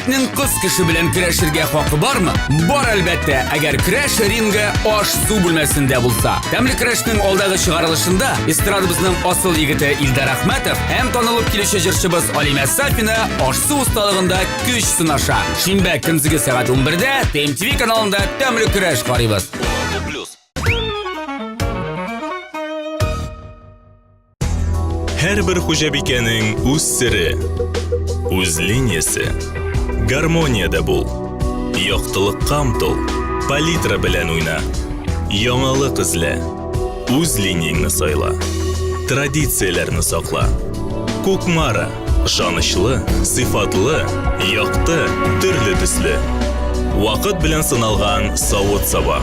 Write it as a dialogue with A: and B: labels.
A: Егетнең кыз кеше белән көрәшергә хакы бармы? Бар әлбәттә, әгәр көрәш ринге аш-су бүлмәсендә булса. Тәмле көрәшнең алдагы чыгарылышында эстрадабызның асыл егете Илдар Әхмәтов һәм танылып килүче җырчыбыз Алимә Сафина аш-су усталыгында көч сынаша. Шимбә көндезге сәгать 11-дә ТМТV каналында тәмле көрәш карыйбыз.
B: Һәрбер хуҗабикәнең үз сире, үз линиясе. Гармониядә бул. Яктылыкка омтыл, палитра белән уйна. Яңалык эзлә, үз линияңне сайла. Традицияләрне сакла. Кукмара, ышанычлы, сыйфатлы, якты, төрле төсле. Вакыт белән сыналган савыт-саба.